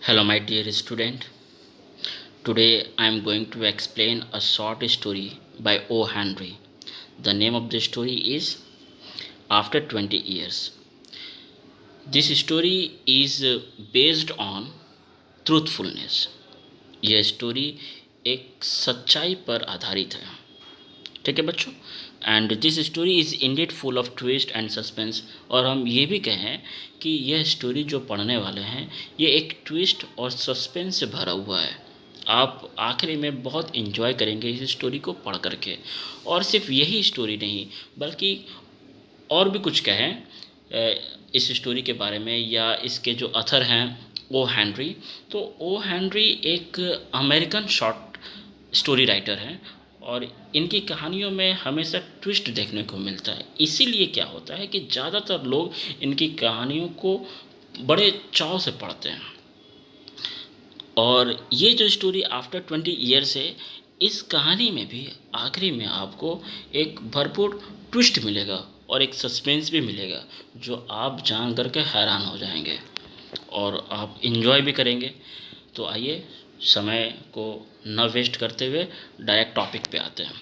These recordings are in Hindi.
Hello, my dear student. Today I am going to explain a short story by O. Henry. The name of the story is After 20 Years. This story is based on truthfulness. यह स्टोरी एक सच्चाई पर आधारित है. ठीक है बच्चों. And this story is ended full of twist and suspense. और हम ये भी कहें कि यह स्टोरी जो पढ़ने वाले हैं ये एक ट्विस्ट और सस्पेंस से भरा हुआ है. आप आखिरी में बहुत इन्जॉय करेंगे इस स्टोरी को पढ़ करके. और सिर्फ यही स्टोरी नहीं बल्कि और भी कुछ कहें इस स्टोरी के बारे में या इसके जो अथर हैं ओ हेनरी. तो ओ हेनरी एक अमेरिकन शॉर्ट स्टोरी राइटर हैं और इनकी कहानियों में हमेशा ट्विस्ट देखने को मिलता है. इसीलिए क्या होता है कि ज़्यादातर लोग इनकी कहानियों को बड़े चाव से पढ़ते हैं. और ये जो स्टोरी आफ्टर 20 ईयर्स है, इस कहानी में भी आखिरी में आपको एक भरपूर ट्विस्ट मिलेगा और एक सस्पेंस भी मिलेगा जो आप जान करके हैरान हो जाएंगे और आप इन्जॉय भी करेंगे. तो आइए समय को न वेस्ट करते हुए डायरेक्ट टॉपिक पे आते हैं.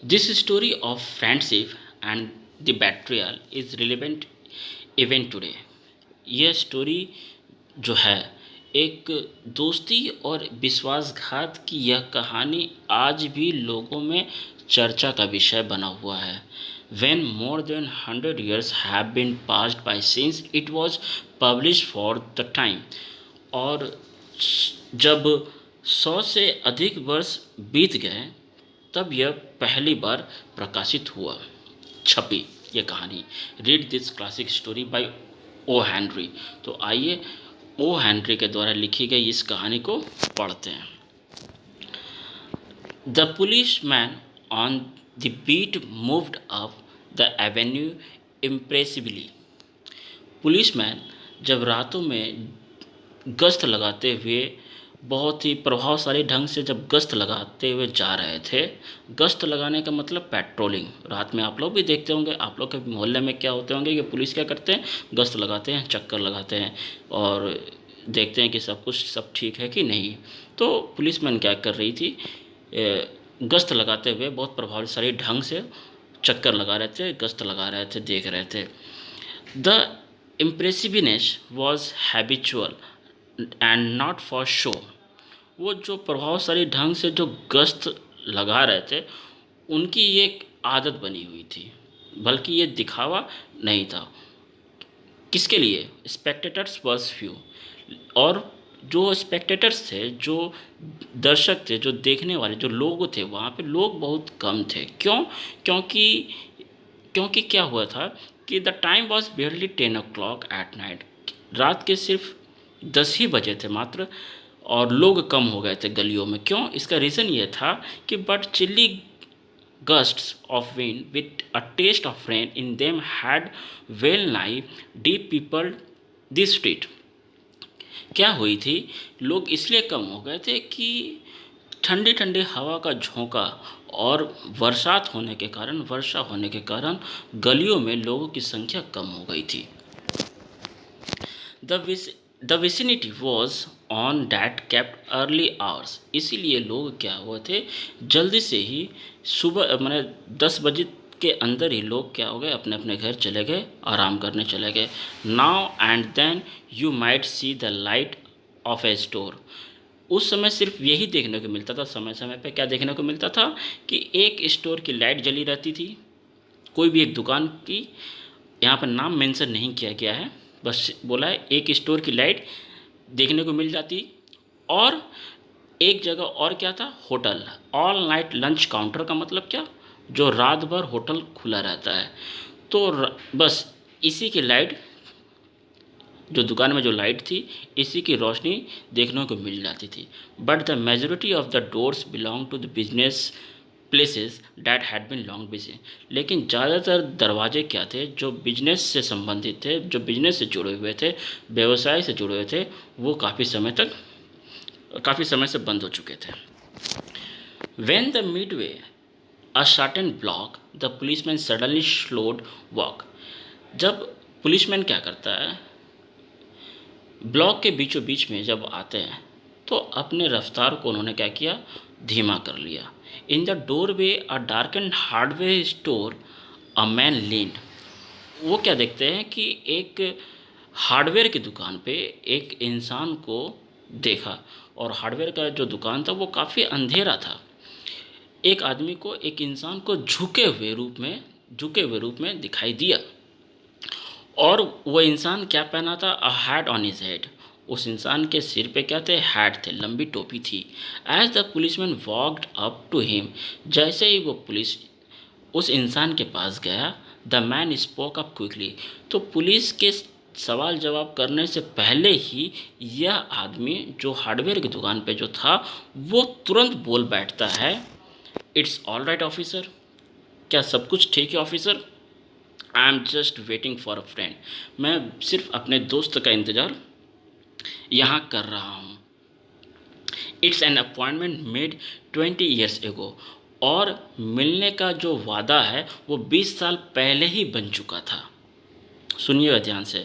This story of friendship and the betrayal is relevant even today. यह स्टोरी जो है एक दोस्ती और विश्वासघात की यह कहानी आज भी लोगों में चर्चा का विषय बना हुआ है. When more than 100 years have been passed by since it was published for the time. और जब 100 से अधिक वर्ष बीत गए तब यह पहली बार प्रकाशित हुआ, छपी ये कहानी. Read this classic story by O Henry. तो आइए ओ हेनरी के द्वारा लिखी गई इस कहानी को पढ़ते हैं. The police man on the beat moved up the avenue impressively. Policeman जब रातों में गश्त लगाते हुए बहुत ही प्रभावशाली ढंग से जब गश्त लगाते हुए जा रहे थे. गश्त लगाने का मतलब पेट्रोलिंग. रात में आप लोग भी देखते होंगे, आप लोग के मोहल्ले में क्या होते होंगे कि पुलिस क्या करते हैं, गश्त लगाते हैं, चक्कर लगाते हैं और देखते हैं कि सब ठीक है कि नहीं. तो पुलिसमैन क्या कर रही थी, गश्त लगाते हुए बहुत प्रभावशाली ढंग से चक्कर लगा रहे थे, गश्त लगा रहे थे, देख रहे थे. The impressiveness was habitual and not for show. वो जो प्रभावशाली ढंग से जो गश्त लगा रहे थे उनकी ये एक आदत बनी हुई थी, बल्कि ये दिखावा नहीं था. किसके लिए? Spectators was few. और जो स्पेक्टेटर्स थे, जो दर्शक थे, जो देखने वाले जो लोग थे, वहाँ पे लोग बहुत कम थे. क्यों? क्योंकि क्योंकि क्या हुआ था कि the time was barely 10 o'clock at night. रात के सिर्फ 10 ही बजे थे मात्र और लोग कम हो गए थे गलियों में. क्यों? इसका रीज़न ये था कि but chilli gusts of wind with a taste of rain in them had well nigh deep people this street. क्या हुई थी, लोग इसलिए कम हो गए थे कि ठंडी ठंडी हवा का झोंका और वर्षा होने के कारण गलियों में लोगों की संख्या कम हो गई थी. The vicinity was on that kept early hours. इसीलिए लोग क्या हुए थे, जल्दी से ही सुबह मैंने 10 बजे के अंदर ही लोग क्या हो गए, अपने अपने घर चले गए, आराम करने चले गए. Now and then you might see the light of a store. उस समय सिर्फ यही देखने को मिलता था, समय समय पे क्या देखने को मिलता था कि एक स्टोर की लाइट जली रहती थी, कोई भी एक दुकान की. यहाँ पर नाम मेंशन नहीं किया गया है, बस बोला है एक स्टोर की लाइट देखने को मिल जाती. और एक जगह और क्या था, hotel. All night lunch counter का मतलब क्या, जो रात भर होटल खुला रहता है. तो बस इसी की लाइट, जो दुकान में जो लाइट थी, इसी की रोशनी देखने को मिल जाती थी. But the majority of the doors belong to the business places that had been long busy. लेकिन ज़्यादातर दरवाजे क्या थे, जो बिजनेस से संबंधित थे, जो बिजनेस से जुड़े हुए थे, व्यवसाय से जुड़े हुए थे, वो काफ़ी समय से बंद हो चुके थे. When the Midway a certain block the policeman suddenly slowed walk. जब पुलिसमैन क्या करता है, ब्लॉक के बीचों बीच में जब आते हैं तो अपने रफ्तार को उन्होंने क्या किया, धीमा कर लिया। In the doorway a dark and hardware store a man leaned. वो क्या देखते हैं कि एक हार्डवेयर की दुकान पे एक इंसान को देखा, और हार्डवेयर का जो दुकान था वो काफ़ी अंधेरा था। एक आदमी को, एक इंसान को झुके हुए रूप में दिखाई दिया, और वो इंसान क्या पहना था, अ हैट ऑन हिज हेड। उस इंसान के सिर पे क्या थे, हैट थे, लंबी टोपी थी। As the policeman walked up to him, जैसे ही वो पुलिस उस इंसान के पास गया, the man spoke up quickly. तो पुलिस के सवाल जवाब करने से पहले ही यह आदमी जो हार्डवेयर की दुकान पे जो था, वो तुरंत बोल बैठता है, इट्स ऑल राइट ऑफिसर। क्या सब कुछ ठीक है officer? I am just waiting for a friend. मैं सिर्फ अपने दोस्त का इंतज़ार यहाँ कर रहा हूँ। It's an appointment made 20 years ago। और मिलने का जो वादा है वो 20 साल पहले ही बन चुका था। सुनिएगा ध्यान से,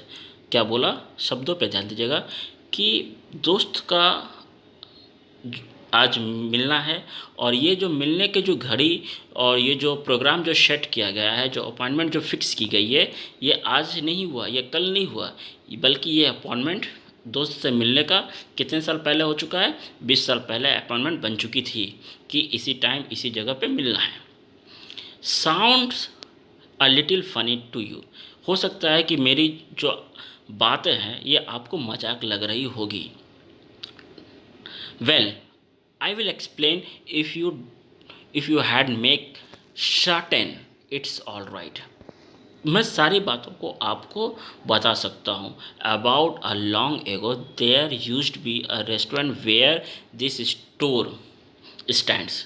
क्या बोला, शब्दों पे ध्यान दीजिएगा कि दोस्त का आज मिलना है, और ये जो मिलने के जो घड़ी और ये जो प्रोग्राम जो सेट किया गया है, जो अपॉइंटमेंट जो फिक्स की गई है, ये आज नहीं हुआ, ये कल नहीं हुआ, बल्कि ये अपॉइंटमेंट दोस्त से मिलने का कितने साल पहले हो चुका है, 20 साल पहले अपॉइंटमेंट बन चुकी थी कि इसी टाइम इसी जगह पे मिलना है। Sounds a little funny to you. हो सकता है कि मेरी जो बातें हैं ये आपको मजाक लग रही होगी। Well, I will explain if you had make certain it's all right। मैं सारी बातों को आपको बता सकता हूँ। About a long ago there used be a restaurant where this store stands.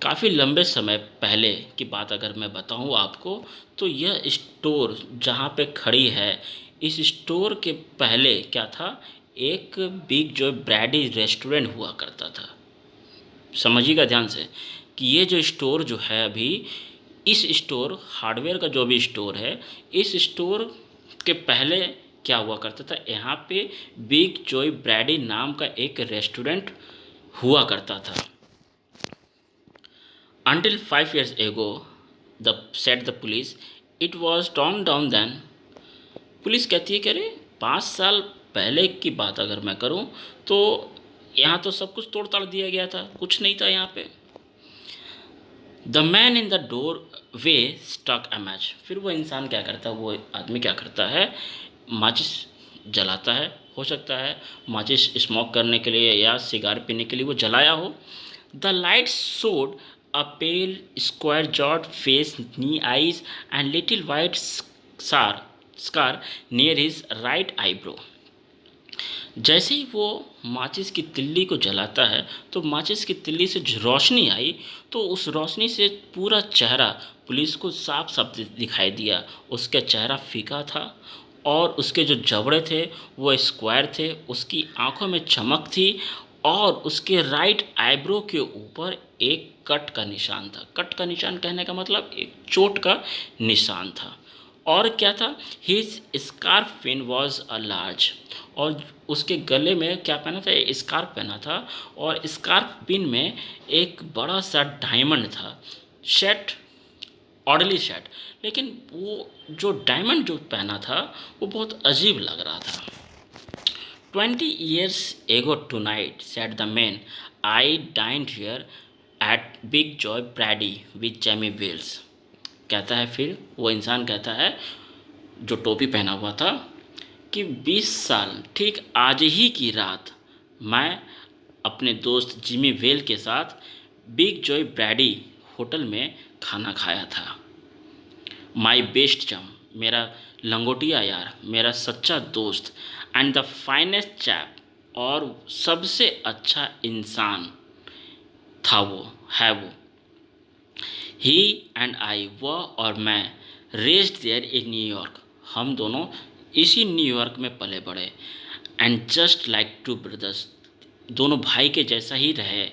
काफ़ी लंबे समय पहले की बात अगर मैं बताऊँ आपको, तो यह स्टोर जहाँ पे खड़ी है, इस स्टोर के पहले क्या था, एक बिग जो ब्रैडी रेस्टोरेंट हुआ करता था। समझिएगा ध्यान से कि ये जो स्टोर जो है अभी, इस स्टोर हार्डवेयर का जो भी स्टोर है, इस स्टोर के पहले क्या हुआ करता था, यहाँ पे बिग जॉय ब्रैडी नाम का एक रेस्टोरेंट हुआ करता था। Until 5 years ago, said the police, it was torn down then। Police कहती है कि अरे 5 साल पहले की बात अगर मैं करूं तो यहाँ तो सब कुछ तोड़ ताड़ दिया गया था, कुछ नहीं था यहाँ पे। The man in the doorway stuck a match. फिर वो इंसान क्या करता है, वो आदमी क्या करता है, माचिस जलाता है। हो सकता है माचिस स्मोक करने के लिए या सिगार पीने के लिए वो जलाया हो। The light showed a pale square jawed face, keen eyes and little white scar near his right eyebrow. जैसे ही वो माचिस की तिल्ली को जलाता है तो माचिस की तिल्ली से जो रोशनी आई, तो उस रोशनी से पूरा चेहरा पुलिस को साफ साफ दिखाई दिया। उसका चेहरा फीका था और उसके जो जबड़े थे वो स्क्वायर थे, उसकी आंखों में चमक थी, और उसके राइट आईब्रो के ऊपर एक कट का निशान था। कट का निशान कहने का मतलब एक चोट का निशान था। और क्या था, his scarf pin was a large. और उसके गले में क्या पहना था, स्कार्फ पहना था, और स्कार्फ पिन में एक बड़ा सा डायमंड था। शर्ट ऑर्डरली शर्ट, लेकिन वो जो डायमंड जो पहना था वो बहुत अजीब लग रहा था। 20 years ago tonight, said the man, I dined here at Big Joy Brady with Jamie Wells। कहता है, फिर वो इंसान कहता है जो टोपी पहना हुआ था कि 20 साल ठीक आज ही की रात मैं अपने दोस्त जिमी वेल के साथ बिग जॉय ब्रैडी होटल में खाना खाया था। माई बेस्ट चम, मेरा लंगोटिया यार, मेरा सच्चा दोस्त, एंड द फाइनेस्ट चैप, और सबसे अच्छा इंसान था वो, है वो। ही एंड आई, वह और मैं, रेस्ड देयर इन न्यूयॉर्क, हम दोनों इसी न्यूयॉर्क में पले बड़े। And just like two brothers, दोनों भाई के जैसा ही रहे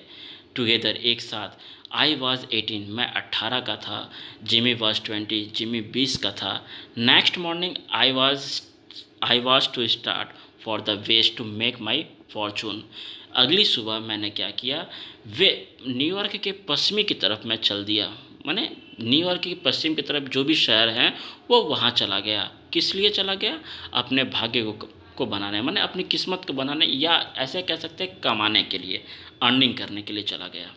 टुगेदर, एक साथ। आई वॉज 18, मैं 18 का था। जिमी वॉज 20, जिमी 20 का था। Next morning I was to start for the west to make my fortune. अगली सुबह मैंने क्या किया, वे न्यूयॉर्क के पश्चिमी की तरफ मैं चल दिया। मैंने न्यूयॉर्क के पश्चिम की तरफ जो भी शहर हैं वो वहाँ चला गया। किस लिए चला गया? अपने भाग्य को बनाने, मैंने अपनी किस्मत को बनाने, या ऐसे कह सकते हैं कमाने के लिए, अर्निंग करने के लिए चला गया।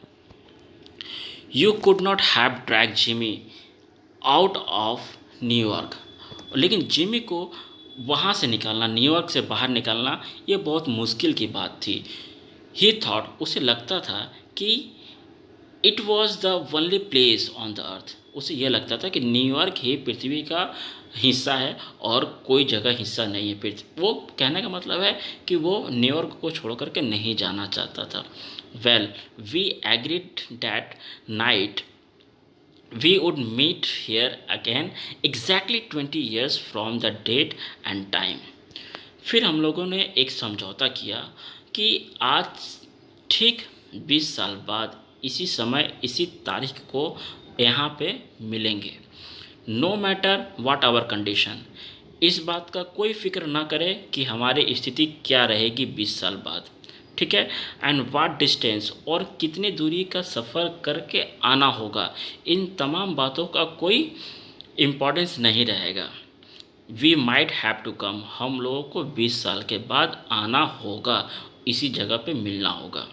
You could not have drag Jimmy out of New York. लेकिन जिमी को वहाँ से निकालना, न्यूयॉर्क से बाहर निकालना, ये बहुत मुश्किल की बात थी। ही थॉट, उसे लगता था कि it was the only place on the earth. उसे यह लगता था कि न्यूयॉर्क ही पृथ्वी का हिस्सा है और कोई जगह हिस्सा नहीं है पृथ्वी। वो कहने का मतलब है कि वो न्यूयॉर्क को छोड़ करके नहीं जाना चाहता था। Well, we agreed that night we would meet here again exactly 20 years from the date and time। फिर हम लोगों ने एक समझौता किया कि आज ठीक 20 साल बाद इसी समय इसी तारीख को यहाँ पे मिलेंगे। No matter what our condition, इस बात का कोई फिक्र ना करें कि हमारी स्थिति क्या रहेगी 20 साल बाद, ठीक है। एंड वाट डिस्टेंस, और कितनी दूरी का सफ़र करके आना होगा, इन तमाम बातों का कोई इम्पोर्टेंस नहीं रहेगा। We might have to come, हम लोगों को 20 साल के बाद आना होगा, इसी जगह पे मिलना होगा।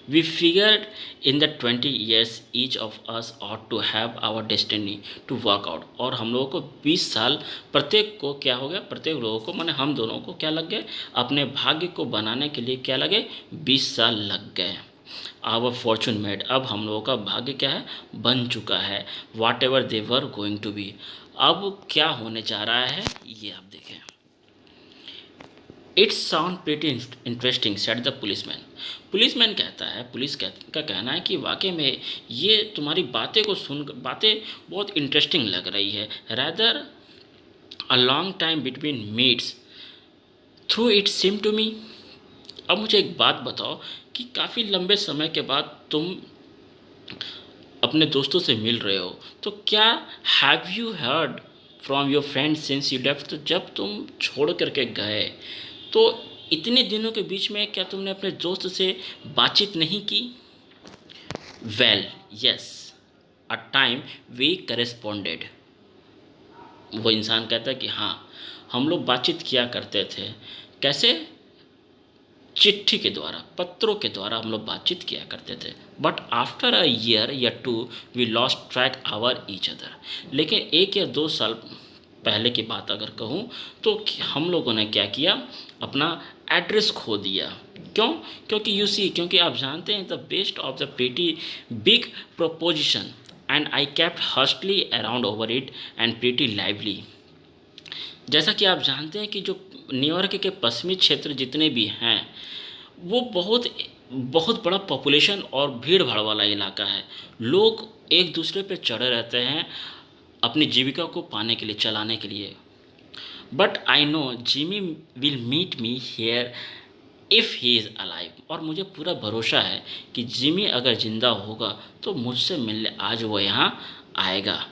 We figured in the 20 years each of us ought to have our destiny to work out. और हम लोगों को 20 साल प्रत्येक को क्या हो गया, प्रत्येक लोगों को माने हम दोनों को क्या लग गए, अपने भाग्य को बनाने के लिए क्या लगे, 20 साल लग गए। आवर फॉर्चून मेड, अब हम लोगों का भाग्य क्या है, बन चुका है। Whatever they were going to be, अब क्या होने जा रहा है ये आप देखें। It's sound pretty interesting said the policeman. Policeman कहता है, का कहना है कि वाकई में ये तुम्हारी बातें को सुन, बातें बहुत इंटरेस्टिंग लग रही है। Rather a long time between meets through it seem to me. अब मुझे एक बात बताओ कि काफ़ी लंबे समय के बाद तुम अपने दोस्तों से मिल रहे हो, तो क्या have you heard from your friend since you left, तो जब तुम छोड़ करके गए तो इतने दिनों के बीच में क्या तुमने अपने दोस्त से बातचीत नहीं की? Well yes, a time we corresponded. वो इंसान कहता है कि हाँ, हम लोग बातचीत किया करते थे। कैसे? चिट्ठी के द्वारा, पत्रों के द्वारा हम लोग बातचीत किया करते थे। बट आफ्टर अ ईयर या two we lost track our each other. लेकिन 1 या 2 साल पहले की बात अगर कहूँ तो हम लोगों ने क्या किया, अपना एड्रेस खो दिया। क्यों? क्योंकि यू सी, क्योंकि आप जानते हैं the best of the pretty big proposition and I kept hastily around over it and pretty lively. जैसा कि आप जानते हैं कि जो न्यूयॉर्क के पश्चिमी क्षेत्र जितने भी हैं वो बहुत बहुत बड़ा पॉपुलेशन और भीड़ भाड़ वाला इलाका है। लोग एक दूसरे पे चढ़े रहते हैं अपनी जीविका को पाने के लिए, चलाने के लिए। But I know Jimmy will meet me here if he is alive. और मुझे पूरा भरोसा है कि जिमी अगर ज़िंदा होगा तो मुझसे मिलने आज वो यहाँ आएगा।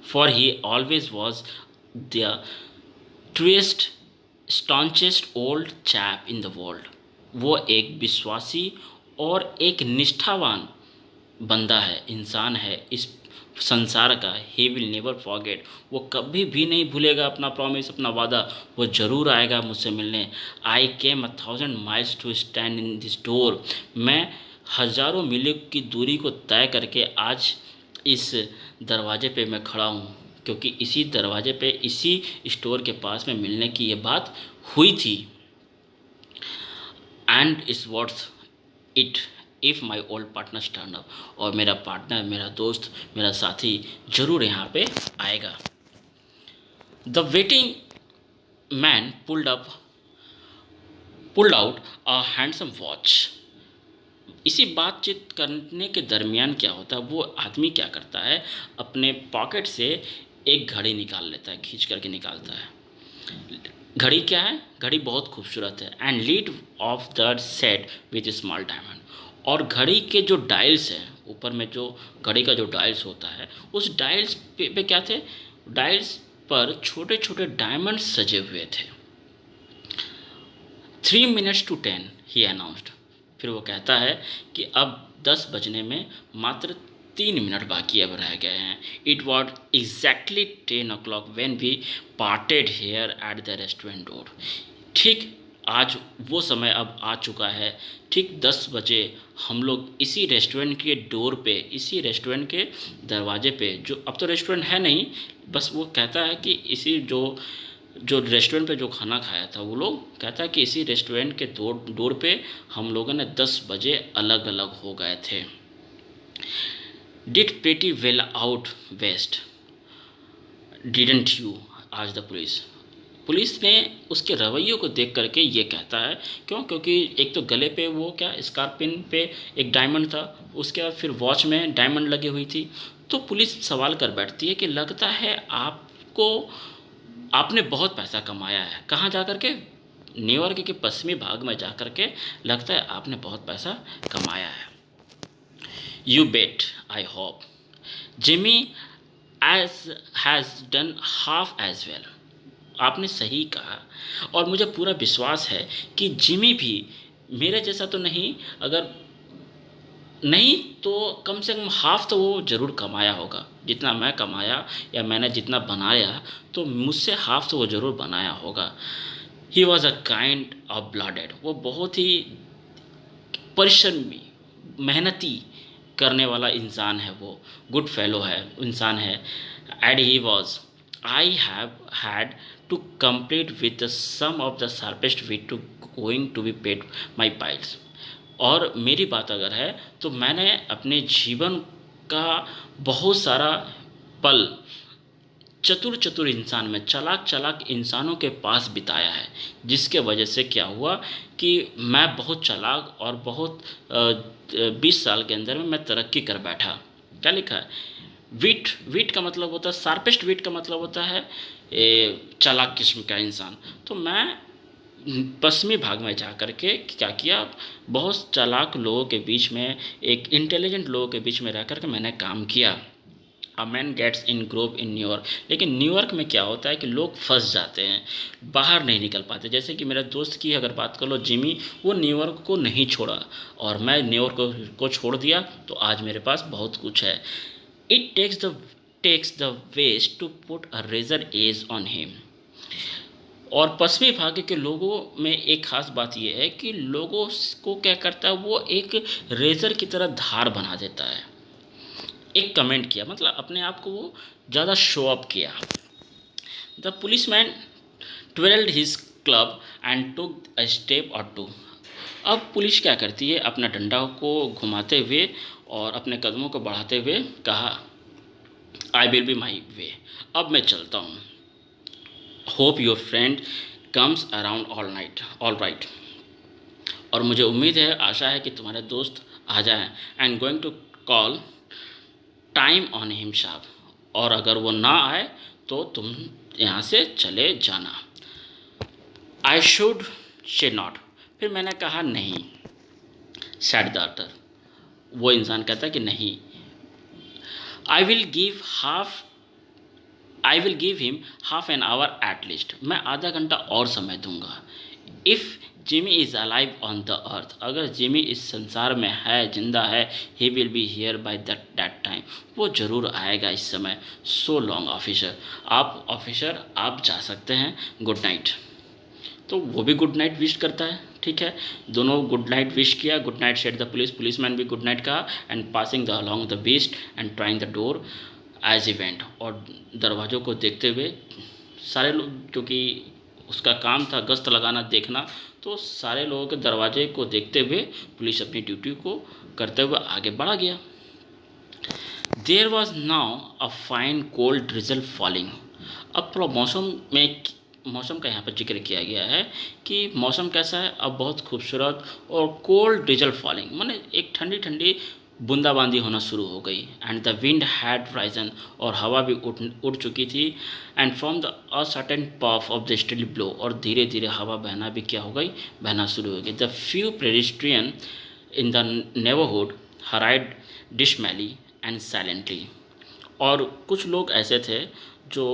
For he always was the truest staunchest old chap in the world. वो एक विश्वासी और एक निष्ठावान बंदा है, इंसान है इस संसार का। ही विल नेवर फॉरगेट, वो कभी भी नहीं भूलेगा अपना प्रॉमिस, अपना वादा। वो ज़रूर आएगा मुझसे मिलने। I came 1000 miles to stand in this door. मैं हज़ारों मीलों की दूरी को तय करके आज इस दरवाजे पे मैं खड़ा हूँ, क्योंकि इसी दरवाजे पे, इसी स्टोर के पास में मिलने की ये बात हुई थी। And it's worth it if my old partner turn up. और मेरा पार्टनर, मेरा दोस्त, मेरा साथी ज़रूर यहाँ पे आएगा। The waiting man pulled out a handsome watch. इसी बातचीत करने के दरमियान क्या होता है, वो आदमी क्या करता है, अपने पॉकेट से एक घड़ी निकाल लेता है, खींच करके निकालता है। घड़ी क्या है? घड़ी बहुत खूबसूरत है। And lead of the set with small diamond. और घड़ी के जो डायल्स हैं, ऊपर में जो घड़ी का जो डायल्स होता है, उस डायल्स पे क्या थे? डायल्स पर छोटे छोटे डायमंड सजे हुए थे। 3 minutes to 10 ही अनाउंस्ड। फिर वो कहता है कि अब 10 बजने में मात्र 3 मिनट बाकी अब रह गए हैं। It was exactly 10 o'clock when we parted here at the restaurant door. ठीक आज वो समय अब आ चुका है। ठीक 10 बजे हम लोग इसी रेस्टोरेंट के डोर पे, इसी रेस्टोरेंट के दरवाजे पे, जो अब तो रेस्टोरेंट है नहीं, बस वो कहता है कि इसी जो जो रेस्टोरेंट पे जो खाना खाया था, वो लोग कहता है कि इसी रेस्टोरेंट के डोर पे हम लोगों ने 10 बजे अलग अलग हो गए थे। Did pretty well out west didn't you, आज द पुलिस ने उसके रवैयों को देख करके ये कहता है, क्योंकि एक तो गले पे वो क्या स्कार्पिन पे एक डायमंड था, उसके बाद फिर वॉच में डायमंड लगी हुई थी। तो पुलिस सवाल कर बैठती है कि लगता है आपने बहुत पैसा कमाया है। कहाँ जा कर के? न्यूयॉर्क के पश्चिमी भाग में जा कर के लगता है आपने बहुत पैसा कमाया है। You bet I hope Jimmy has done half as well. आपने सही कहा और मुझे पूरा विश्वास है कि जिमी भी मेरे जैसा तो नहीं, अगर नहीं तो कम से कम हाफ तो वो ज़रूर कमाया होगा। जितना मैं कमाया या मैंने जितना बनाया, तो मुझसे हाफ तो वो ज़रूर बनाया होगा। He was a kind of blooded. वो बहुत ही परिश्रमी, मेहनती करने वाला इंसान है, वो गुड फेलो है, इंसान है। And he was I have had to complete with the some of the sharpest wit to going to be paid my piles. और मेरी बात अगर है तो मैंने अपने जीवन का बहुत सारा पल चतुर इंसान में, चालाक इंसानों के पास बिताया है, जिसके वजह से क्या हुआ कि मैं बहुत चालाक और बहुत 20 साल के अंदर में मैं तरक्की कर बैठा। क्या लिखा है? विट का मतलब होता है, शार्पेस्ट विट का मतलब होता है चालाक किस्म का इंसान। तो मैं पश्चिमी भाग में जा कर के क्या किया, बहुत चालाक लोगों के बीच में, एक इंटेलिजेंट लोगों के बीच में रह कर के मैंने काम किया। A man gets in grove in New York. लेकिन न्यूयॉर्क में क्या होता है कि लोग फंस जाते हैं, बाहर नहीं निकल पाते। जैसे कि मेरे दोस्त की अगर बात कर लो, जिमी, वो न्यूयॉर्क को नहीं छोड़ा और मैं न्यूयॉर्क को छोड़ दिया, तो आज मेरे पास बहुत कुछ है। It takes the west to put a razor edge on him. और पश्चिमी भाग के लोगों में एक खास बात यह है कि लोगों को क्या करता है, वो एक रेजर की तरह धार बना देता है। एक कमेंट किया, मतलब अपने आप को वो ज़्यादा शो अप किया। The police man twirled his club and took a step or two. अब पुलिस क्या करती है, अपना डंडा को घुमाते हुए और अपने कदमों को बढ़ाते हुए कहा, आई विल बी माई वे, अब मैं चलता हूँ। Hope your friend comes around all right. और मुझे उम्मीद है, आशा है कि तुम्हारे दोस्त आ जाएं। And going to call time on him sharp. और अगर वो ना आए तो तुम यहाँ से चले जाना। I should say not. फिर मैंने कहा नहीं। Sad the other. वो इंसान कहता है कि नहीं। I will give him half an hour at least. मैं आधा घंटा और समय दूंगा। If Jimmy is alive on the earth. अगर जिमी इस संसार में है, जिंदा है, he will be here by that time. वो ज़रूर आएगा इस समय। सो लॉन्ग ऑफिसर, आप जा सकते हैं। Good night. तो वो भी गुड नाइट विश करता है। ठीक है, दोनों गुड नाइट विश किया। Good night said the policeman भी गुड नाइट कहा and passing the along the beast and trying the door as event. और दरवाज़ों को देखते हुए सारे लोग, क्योंकि उसका काम था गश्त लगाना, देखना, तो सारे लोगों के दरवाजे को देखते हुए पुलिस अपनी ड्यूटी को करते हुए आगे बढ़ा गया। There was now a fine cold drizzle falling. अब थोड़ा मौसम का यहाँ पर जिक्र किया गया है कि मौसम कैसा है, अब बहुत खूबसूरत। और कोल्ड ड्रिजल फॉलिंग माने एक ठंडी ठंडी बूंदाबांदी होना शुरू हो गई। And the wind had Ryzen. और हवा भी उड़ चुकी थी। And from the ascertain puff of the still blow. और धीरे धीरे हवा बहना भी क्या हो गई, बहना शुरू हो गई। The few pedestrian in the neighbourhood hurried dismally and silently. और कुछ लोग ऐसे थे जो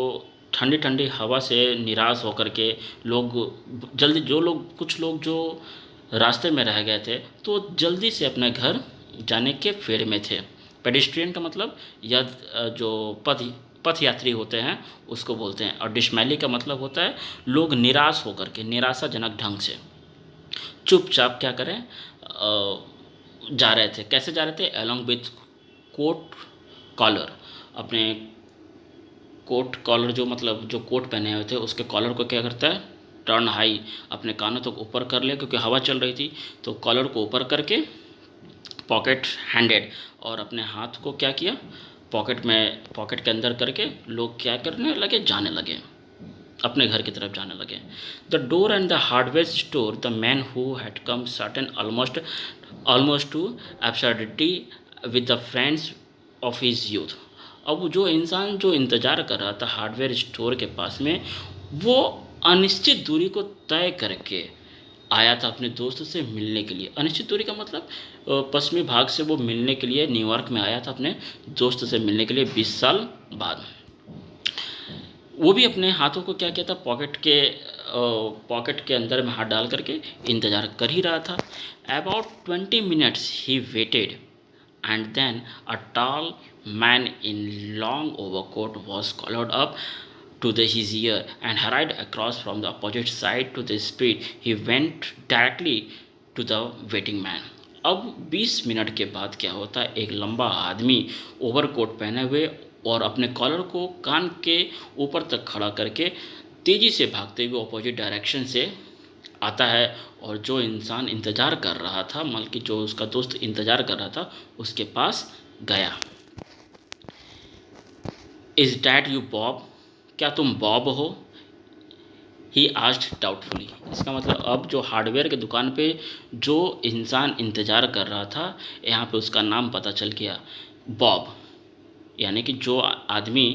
ठंडी ठंडी हवा से निराश होकर के लोग जल्दी, जो लोग, कुछ लोग जो रास्ते में रह गए थे तो जल्दी से अपने घर जाने के फेर में थे। पेडिस्ट्रियन का मतलब या जो पथ यात्री होते हैं उसको बोलते हैं, और डिशमैली का मतलब होता है लोग निराश होकर के, निराशाजनक ढंग से चुपचाप क्या करें, जा रहे थे। कैसे जा रहे थे? अलोंग विथ कोट कॉलर, अपने कोट कॉलर जो मतलब जो कोट पहने हुए थे उसके कॉलर को क्या करता है, टर्न हाई, अपने कानों तक ऊपर कर लिया क्योंकि हवा चल रही थी, तो कॉलर को ऊपर करके पॉकेट हैंडेड, और अपने हाथ को क्या किया, पॉकेट के अंदर करके लोग क्या करने लगे, जाने लगे, अपने घर की तरफ जाने लगे। The door and the hardware store, the man who had come certain almost two absurdity with the friends of his youth. अब जो इंसान जो इंतज़ार कर रहा था हार्डवेयर स्टोर के पास में, वो अनिश्चित दूरी को तय करके आया था अपने दोस्त से मिलने के लिए। अनिश्चित दूरी का मतलब पश्चिमी भाग से वो मिलने के लिए न्यूयॉर्क में आया था अपने दोस्त से मिलने के लिए 20 साल बाद। वो भी अपने हाथों को क्या किया था, पॉकेट के अंदर में हाथ डाल करके इंतज़ार कर ही रहा था। About 20 minutes he waited and then a tall man in long overcoat was collared up to his ear and hurried across from the opposite side to the street. He went directly to the waiting man. अब 20 मिनट के बाद क्या होता है, एक लंबा आदमी ओवरकोट पहने हुए और अपने कॉलर को कान के ऊपर तक खड़ा करके तेज़ी से भागते हुए अपोजिट डायरेक्शन से आता है, और जो इंसान इंतज़ार कर रहा था, मतलब कि जो उसका दोस्त इंतज़ार कर रहा था, उसके पास गया। Is that you Bob? क्या तुम बॉब हो? He asked doubtfully. इसका मतलब अब जो हार्डवेयर की दुकान पे जो इंसान इंतज़ार कर रहा था, यहाँ पे उसका नाम पता चल गया, बॉब, यानी कि जो आदमी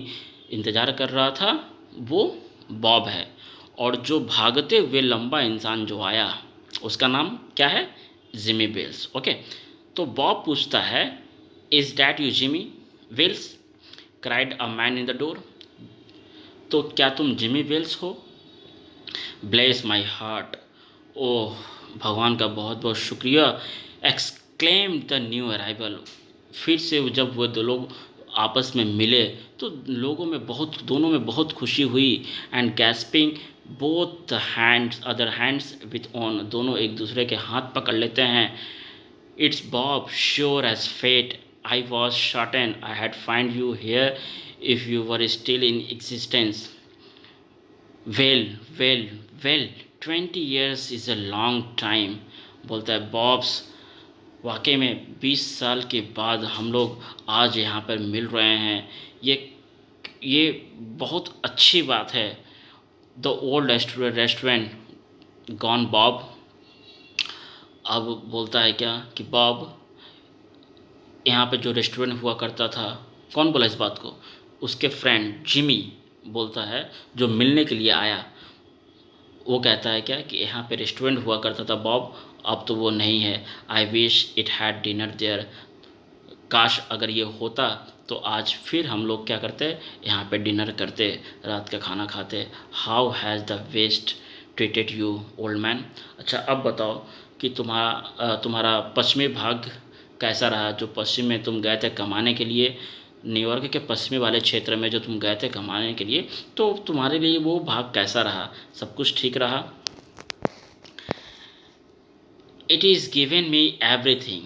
इंतज़ार कर रहा था वो बॉब है, और जो भागते हुए लंबा इंसान जो आया उसका नाम क्या है, जिमी वेल्स। ओके, तो बॉब पूछता है, is that you Jimmy Wells? Cried a man in the door. तो क्या तुम जिमी वेल्स हो? ब्लेस माई हार्ट, ओह भगवान का बहुत बहुत शुक्रिया, एक्सक्लेम द न्यू अराइवल। फिर से जब वो दो लोग आपस में मिले तो दोनों में बहुत खुशी हुई। And gasping both the hands other hands with on, दोनों एक दूसरे के हाथ पकड़ लेते हैं। It's Bob, sure as fate, I was shorten, I had find you here if you were still in existence. Well well well, 20 years is a long time. बोलता है बॉब्स, वाकई में 20 साल के बाद हम लोग आज यहाँ पर मिल रहे हैं, ये बहुत अच्छी बात है। The old restaurant gone Bob. अब बोलता है क्या कि बॉब, यहाँ पे जो रेस्टोरेंट हुआ करता था, कौन बोला इस बात को? उसके फ्रेंड जिमी बोलता है, जो मिलने के लिए आया, वो कहता है क्या कि यहाँ पे रेस्टोरेंट हुआ करता था बॉब, अब तो वो नहीं है। I wish it had dinner there, काश अगर ये होता तो आज फिर हम लोग क्या करते, यहाँ पे डिनर करते, रात का खाना खाते। How has the west treated you old man? अच्छा अब बताओ कि तुम्हारा पश्चिमी भाग कैसा रहा, जो पश्चिम में तुम गए थे कमाने के लिए, न्यूयॉर्क के पश्चिमी वाले क्षेत्र में जो तुम गए थे कमाने के लिए, तो तुम्हारे लिए वो भाग कैसा रहा? सब कुछ ठीक रहा? It is given me everything.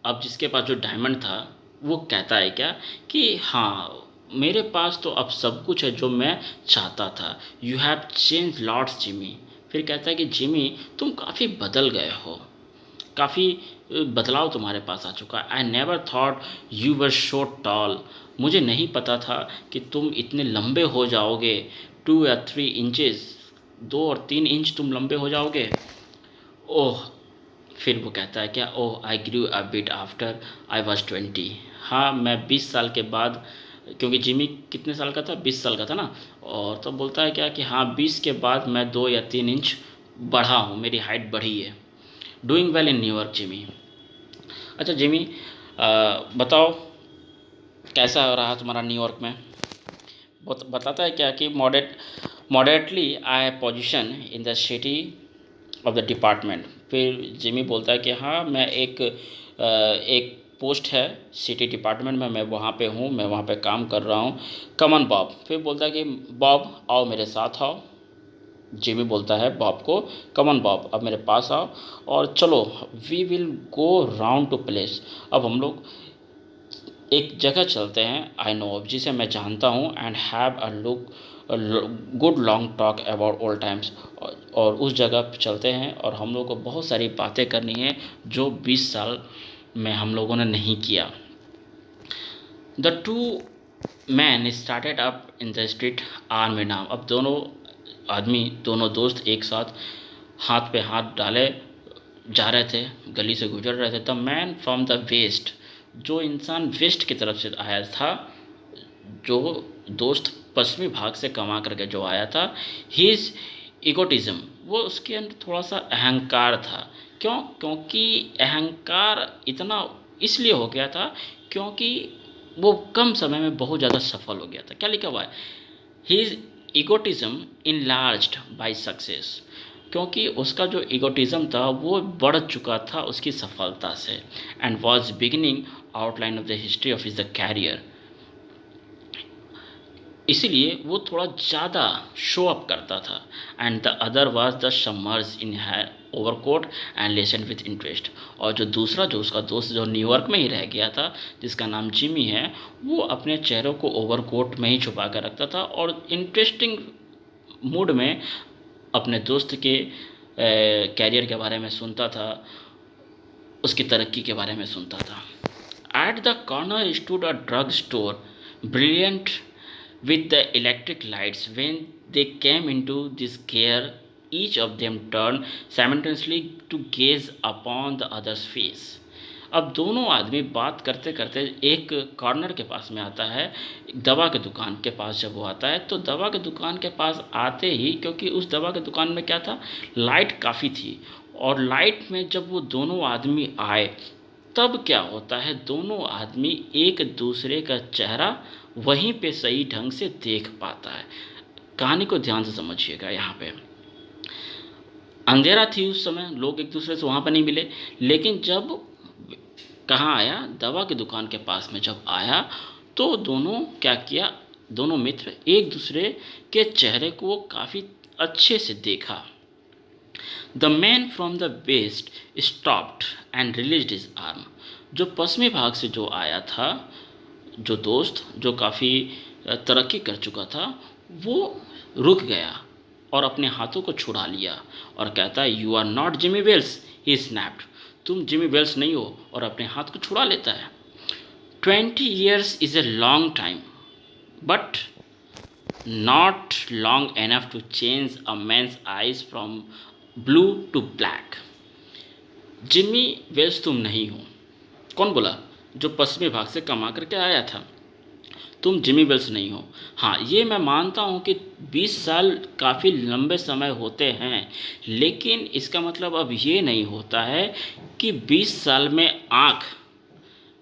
अब जिसके पास जो डायमंड था वो कहता है क्या कि हाँ, मेरे पास तो अब सब कुछ है जो मैं चाहता था। You have change lots Jimmy. फिर कहता है कि जिमी, तुम काफ़ी बदल गए हो, काफ़ी बदलाव तुम्हारे पास आ चुका है। I never thought you were so tall. मुझे नहीं पता था कि तुम इतने लंबे हो जाओगे। 2 या 3 इंचेस, 2 और 3 इंच तुम लंबे हो जाओगे। ओह, फिर वो कहता है क्या, oh I grew a bit after I was 20। हाँ, मैं 20 साल के बाद, क्योंकि जिमी कितने साल का था, 20 साल का था ना, और तो बोलता है क्या कि हाँ 20 के बाद मैं 2 या 3 इंच बढ़ा हूँ, मेरी हाइट बढ़ी है। Doing well in New York Jimmy. अच्छा जिमी, बताओ कैसा रहा तुम्हारा न्यूयॉर्क में? बताता है क्या कि moderately I position in the city of the department. फिर जिमी बोलता है कि हाँ, मैं एक पोस्ट है सिटी डिपार्टमेंट में, मैं वहाँ पे हूँ, मैं वहाँ पे काम कर रहा हूँ। कमन बॉब। फिर बोलता है कि बॉब आओ मेरे साथ आओ। जिमी बोलता है बॉब को, कमन बॉब अब मेरे पास आओ और चलो, we will go round to place. अब हम लोग एक जगह चलते हैं, आई नो, जिसे मैं जानता हूँ, and have a look good long talk about old times. और उस जगह पे चलते हैं और हम लोग को बहुत सारी बातें करनी है जो 20 साल में हम लोगों ने नहीं किया। The two man started up in the street arm in arm. अब दोनों दोस्त एक साथ हाथ पे हाथ डाले जा रहे थे, गली से गुजर रहे थे। The man from the west, जो इंसान वेस्ट की तरफ से आया था, जो दोस्त पश्चिमी भाग से कमा करके जो आया था, हीज इगोटिज्म, वो उसके अंदर थोड़ा सा अहंकार था। क्यों? क्योंकि अहंकार इतना इसलिए हो गया था क्योंकि वो कम समय में बहुत ज़्यादा सफल हो गया था। क्या लिखा हुआ है? His egotism enlarged by success, क्योंकि उसका जो इगोटिज्म था वो बढ़ चुका था उसकी सफलता से। And was beginning outline of the history of his the career, इसीलिए वो थोड़ा ज़्यादा शो अप करता था। And the other was the submerged in his overcoat and listen with interest. और जो उसका दोस्त जो न्यूयॉर्क में ही रह गया था, जिसका नाम जिमी है, वो अपने चेहरों को ओवरकोट में ही छुपा कर रखता था और इंटरेस्टिंग मूड में अपने दोस्त के कैरियर के बारे में सुनता था, उसकी तरक्की के बारे में सुनता था। At the corner stood a drug store, brilliant with the electric lights. When they came into this care, each of them turned simultaneously to gaze upon the other's face. अब दोनों आदमी बात करते करते एक कॉर्नर के पास में आता है, दवा के दुकान के पास जब वो आता है, तो दवा के दुकान के पास आते ही, क्योंकि उस दवा के दुकान में क्या था, लाइट काफ़ी थी, और लाइट में जब वो दोनों आदमी आए, तब क्या होता है, दोनों आदमी एक दूसरे का चेहरा वहीं पे सही ढंग से देख पाता है। कहानी को ध्यान से समझिएगा। यहाँ पे अंधेरा थी उस समय, लोग एक दूसरे से वहाँ पर नहीं मिले, लेकिन जब कहाँ आया, दवा की दुकान के पास में जब आया, तो दोनों क्या किया, दोनों मित्र एक दूसरे के चेहरे को काफ़ी अच्छे से देखा। The man from the west stopped and released his arm. जो पश्चिमी भाग से जो आया था, जो दोस्त जो काफ़ी तरक्की कर चुका था, वो रुक गया और अपने हाथों को छुड़ा लिया और कहता है, you are not Jimmy Wells, he snapped. तुम जिमी वेल्स नहीं हो, और अपने हाथ को छुड़ा लेता है। 20 years is a long time, but not long enough to change a man's eyes from blue to black. Jimmy Wells तुम नहीं हो। कौन बोला? जो पश्चिमी भाग से कमा करके आया था। तुम जिमी वेल्स नहीं हो। हाँ, ये मैं मानता हूँ कि 20 साल काफ़ी लंबे समय होते हैं, लेकिन इसका मतलब अब ये नहीं होता है कि 20 साल में आँख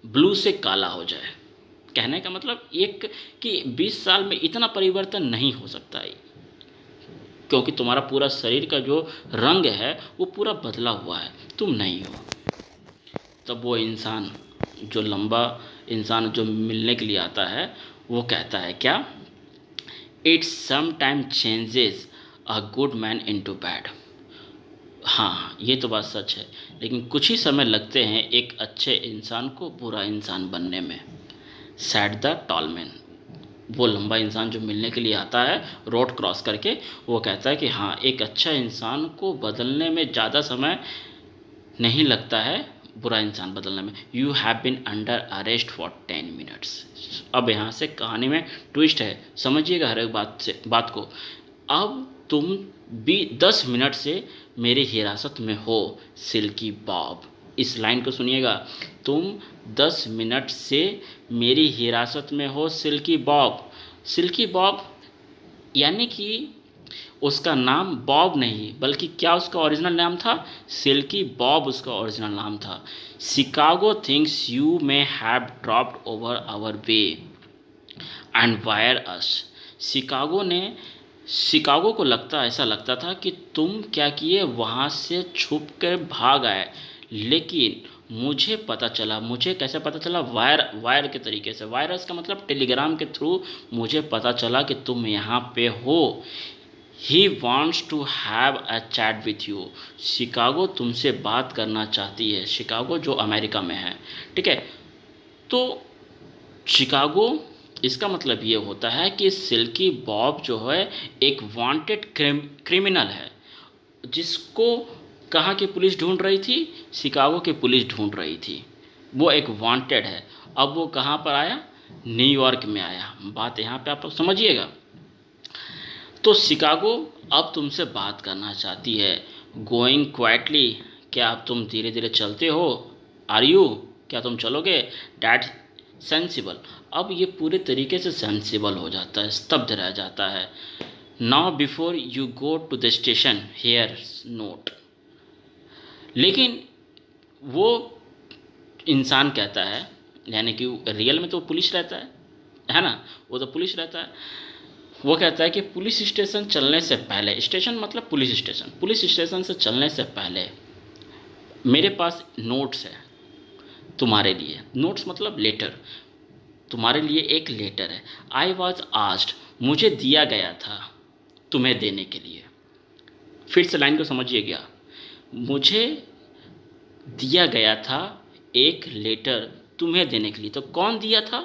ब्लू से काला हो जाए। कहने का मतलब एक कि 20 साल में इतना परिवर्तन नहीं हो सकता है, क्योंकि तुम्हारा पूरा शरीर का जो रंग है वो पूरा बदला हुआ है, तुम नहीं हो। तब वो इंसान, जो लंबा इंसान जो मिलने के लिए आता है, वो कहता है क्या, it's some time changes a good man into bad. हाँ, ये तो बात सच है, लेकिन कुछ ही समय लगते हैं एक अच्छे इंसान को बुरा इंसान बनने में। Sad the tall man. वो लंबा इंसान जो मिलने के लिए आता है रोड क्रॉस करके, वो कहता है कि हाँ, एक अच्छा इंसान को बदलने में ज़्यादा समय नहीं लगता है, बुरा इंसान बदलने में। You have been under arrest for 10 minutes. अब यहाँ से कहानी में ट्विस्ट है, समझिएगा हर एक बात को। अब तुम भी 10 मिनट से मेरी हिरासत में हो, सिल्की बॉब। इस लाइन को सुनिएगा, तुम 10 मिनट से मेरी हिरासत में हो, सिल्की बॉब। सिल्की बॉब यानी कि उसका नाम बॉब नहीं, बल्कि क्या उसका ओरिजिनल नाम था, सिल्की बॉब उसका ओरिजिनल नाम था। Chicago thinks you may have dropped over our way and wire us. Chicago को ऐसा लगता था कि तुम क्या किए, वहाँ से छुप कर भाग आए। लेकिन मुझे कैसे पता चला? वायर के तरीके से। वायरस का मतलब टेलीग्राम के थ्रू मुझे पता चला कि तुम यहाँ पे हो। He wants to have a chat with you. Chicago तुमसे बात करना चाहती है। शिकागो जो अमेरिका में है, ठीक है। तो शिकागो, इसका मतलब ये होता है कि सिल्की बॉब जो है एक वांटेड क्रिमिनल है, जिसको कहाँ की पुलिस ढूंढ रही थी? शिकागो की पुलिस ढूंढ रही थी। वो एक वांटेड है। अब वो कहाँ पर आया? न्यूयॉर्क में आया। बात यहाँ पे आप लोग समझिएगा। तो शिकागो अब तुमसे बात करना चाहती है। गोइंग क्वाइटली, क्या अब तुम धीरे धीरे चलते हो? आर यू, क्या तुम चलोगे? डैट सेंसिबल, अब ये पूरे तरीके से सेंसिबल हो जाता है, स्तब्ध रह जाता है। Now before you go to the station here note. लेकिन वो इंसान कहता है, यानी कि रियल में तो पुलिस रहता है ना, वो तो पुलिस रहता है। वो कहता है कि पुलिस स्टेशन चलने से पहले, स्टेशन मतलब पुलिस स्टेशन से चलने से पहले मेरे पास नोट्स है तुम्हारे लिए। नोट्स मतलब लेटर, तुम्हारे लिए एक लेटर है। आई वॉज आस्ड, मुझे दिया गया था तुम्हें देने के लिए। फिर से लाइन को समझिएगा। मुझे दिया गया था एक लेटर तुम्हें देने के लिए। तो कौन दिया था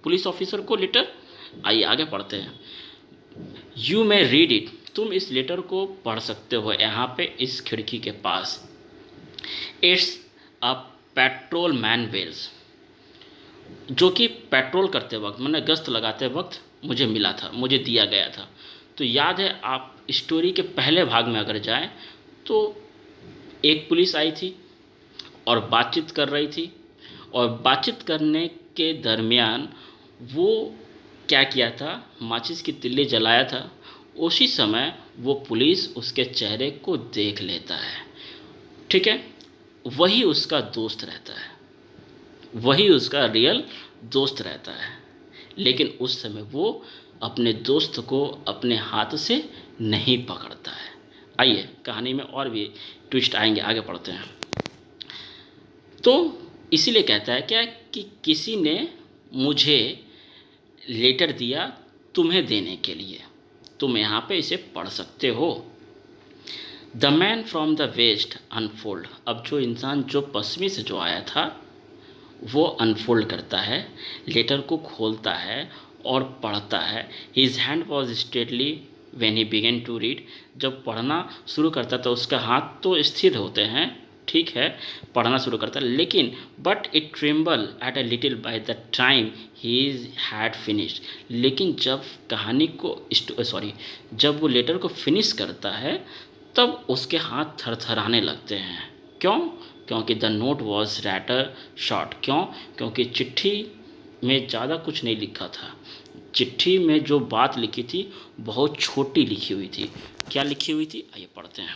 पुलिस ऑफिसर को लेटर? आइए आगे पढ़ते हैं। यू मे रीड इट, तुम इस लेटर को पढ़ सकते हो यहाँ पे इस खिड़की के पास। It's a patrol man Wells, जो कि पेट्रोल करते वक्त, मैंने गश्त लगाते वक्त मुझे मिला था, मुझे दिया गया था। तो याद है, आप स्टोरी के पहले भाग में अगर जाएं तो एक पुलिस आई थी और बातचीत कर रही थी, और बातचीत करने के दरमियान वो क्या किया था? माचिस की तिल्ली जलाया था। उसी समय वो पुलिस उसके चेहरे को देख लेता है, ठीक है। वही उसका दोस्त रहता है, वही उसका रियल दोस्त रहता है। लेकिन उस समय वो अपने दोस्त को अपने हाथ से नहीं पकड़ता है। आइए कहानी में और भी ट्विस्ट आएंगे, आगे पढ़ते हैं। तो इसीलिए कहता है क्या कि किसी ने मुझे लेटर दिया तुम्हें देने के लिए, तुम यहाँ पे इसे पढ़ सकते हो। The man from the west unfold, अब जो इंसान जो पश्चिमी से जो आया था वो अनफोल्ड करता है, लेटर को खोलता है और पढ़ता है। His hand was steadily when he began to read, जब पढ़ना शुरू करता तो उसका हाथ तो स्थिर होते हैं, ठीक है, पढ़ना शुरू करता है। लेकिन but it tremble at a little by the time he had finished, लेकिन जब कहानी को जब वो लेटर को फिनिश करता है तब उसके हाथ थरथराने लगते हैं। क्यों? क्योंकि the note was writer short. क्यों? क्योंकि चिट्ठी में ज़्यादा कुछ नहीं लिखा था। चिट्ठी में जो बात लिखी थी बहुत छोटी लिखी हुई थी। क्या लिखी हुई थी? आइए पढ़ते हैं।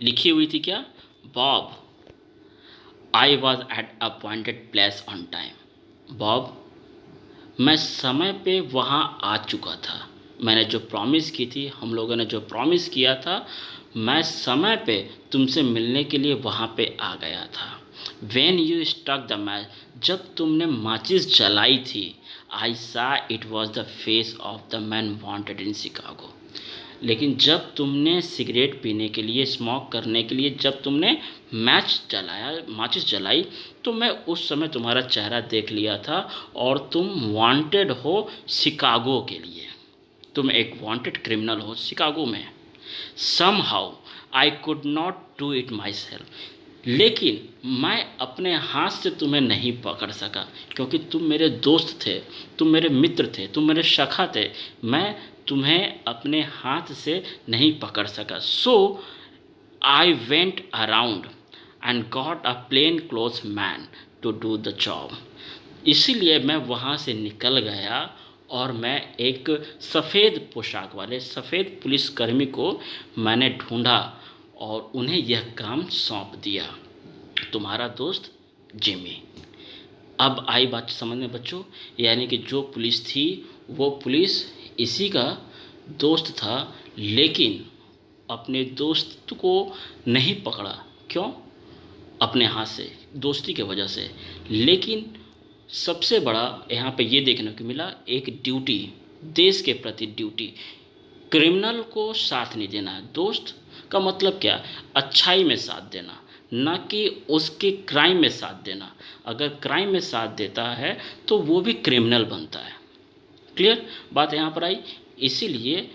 लिखी हुई थी क्या? Bob, I was at appointed place on time. Bob, मैं समय पे वहाँ आ चुका था। मैंने जो प्रॉमिस की थी, हम लोगों ने जो प्रॉमिस किया था, मैं समय पे तुमसे मिलने के लिए वहाँ पे आ गया था। When you struck the match, जब तुमने माचिस जलाई थी, I saw it was the face of the man wanted in Chicago। लेकिन जब तुमने सिगरेट पीने के लिए, स्मोक करने के लिए, जब तुमने माचिस जलाई, तो मैं उस समय तुम्हारा चेहरा देख लिया था और तुम वांटेड हो शिकागो के लिए। तुम एक वांटेड क्रिमिनल हो शिकागो में। Somehow I could not do it myself, लेकिन मैं अपने हाथ से तुम्हें नहीं पकड़ सका, क्योंकि तुम मेरे दोस्त थे, तुम मेरे मित्र थे, तुम मेरे सखा थे। मैं तुम्हें अपने हाथ से नहीं पकड़ सका। So I went around and got a plain cloth man to do the job. इसीलिए मैं वहाँ से निकल गया और मैं एक सफ़ेद पोशाक वाले, सफ़ेद पुलिसकर्मी को मैंने ढूंढा और उन्हें यह काम सौंप दिया। तुम्हारा दोस्त जिमी। अब आई बात समझ में बच्चों, यानी कि जो पुलिस थी वो पुलिस इसी का दोस्त था, लेकिन अपने दोस्त को नहीं पकड़ा। क्यों? अपने हाथ से, दोस्ती के वजह से। लेकिन सबसे बड़ा यहाँ पे ये देखने को मिला, एक ड्यूटी, देश के प्रति ड्यूटी। क्रिमिनल को साथ नहीं देना। दोस्त का मतलब क्या? अच्छाई में साथ देना, ना कि उसके क्राइम में साथ देना। अगर क्राइम में साथ देता है तो वो भी क्रिमिनल बनता है। क्लियर बात यहाँ पर आई। इसीलिए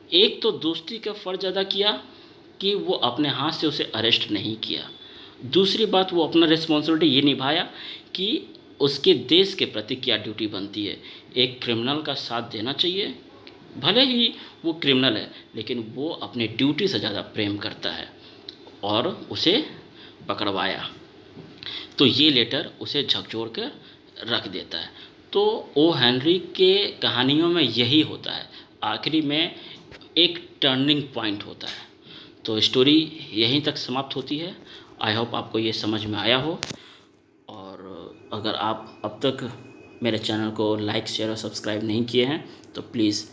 एक तो दोस्ती का फ़र्ज अदा किया कि वो अपने हाथ से उसे अरेस्ट नहीं किया। दूसरी बात, वो अपना रिस्पॉन्सिबिलिटी ये निभाया कि उसके देश के प्रति क्या ड्यूटी बनती है। एक क्रिमिनल का साथ देना चाहिए, भले ही वो क्रिमिनल है, लेकिन वो अपने ड्यूटी से ज़्यादा प्रेम करता है, और उसे पकड़वाया। तो ये लेटर उसे झकझोर कर रख देता है। तो ओ हेनरी के कहानियों में यही होता है, आखिरी में एक टर्निंग पॉइंट होता है। तो स्टोरी यहीं तक समाप्त होती है। आई होप आपको ये समझ में आया हो। और अगर आप अब तक मेरे चैनल को लाइक, शेयर और सब्सक्राइब नहीं किए हैं तो please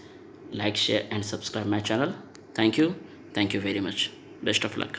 like, share and subscribe my channel. Thank you very much. Best of luck.